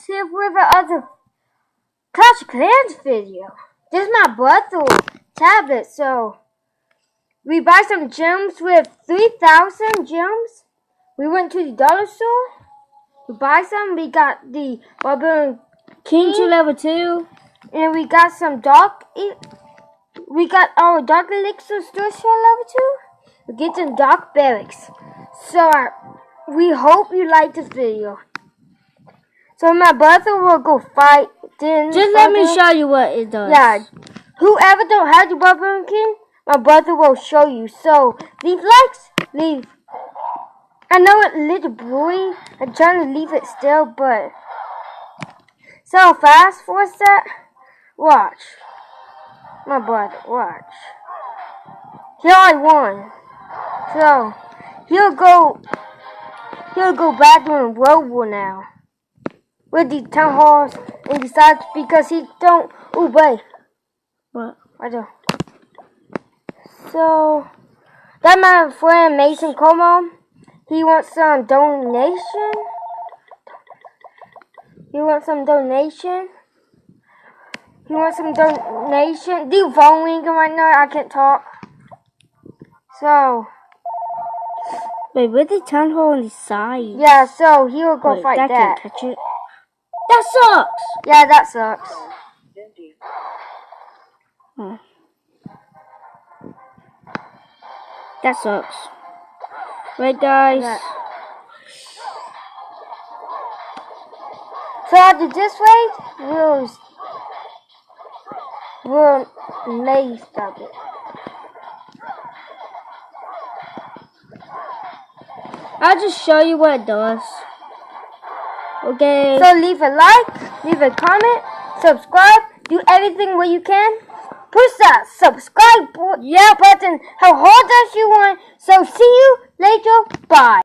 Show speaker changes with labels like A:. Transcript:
A: Here with another Clash of Clans video. This is my brother's tablet, so we buy some gems with 3,000 gems. We went to the dollar store. We buy some. We got the Barbarian King to level 2, and we got some dark. We got our dark elixir store level 2. We get some dark barracks. So we hope you like this video. So my brother will go fight. Then
B: just let me show you what it does.
A: Yeah. Whoever don't have the Barbarian King, my brother will show you. So leave likes, leave. I know it's a little blurry. I'm trying to leave it still, but so fast for that. Watch. My brother, watch. He already won. So he'll go back doing World War now. With the town halls and decides because he don't. Oh, wait.
B: What?
A: I don't. So that my friend Mason Como. He wants some donation. He wants some donation. The phone ringing right now. I can't talk. So.
B: Wait, with the town hall on the side.
A: Yeah. So he will go fight that.
B: Can't touch it. That sucks!
A: Yeah, that sucks.
B: That sucks. Right, guys?
A: Yeah. So after this raid, we'll may stop it.
B: I'll just show you what it does. Okay.
A: So leave a like, leave a comment, subscribe, do everything what you can. Push that subscribe button how hard as you want. So see you later. Bye.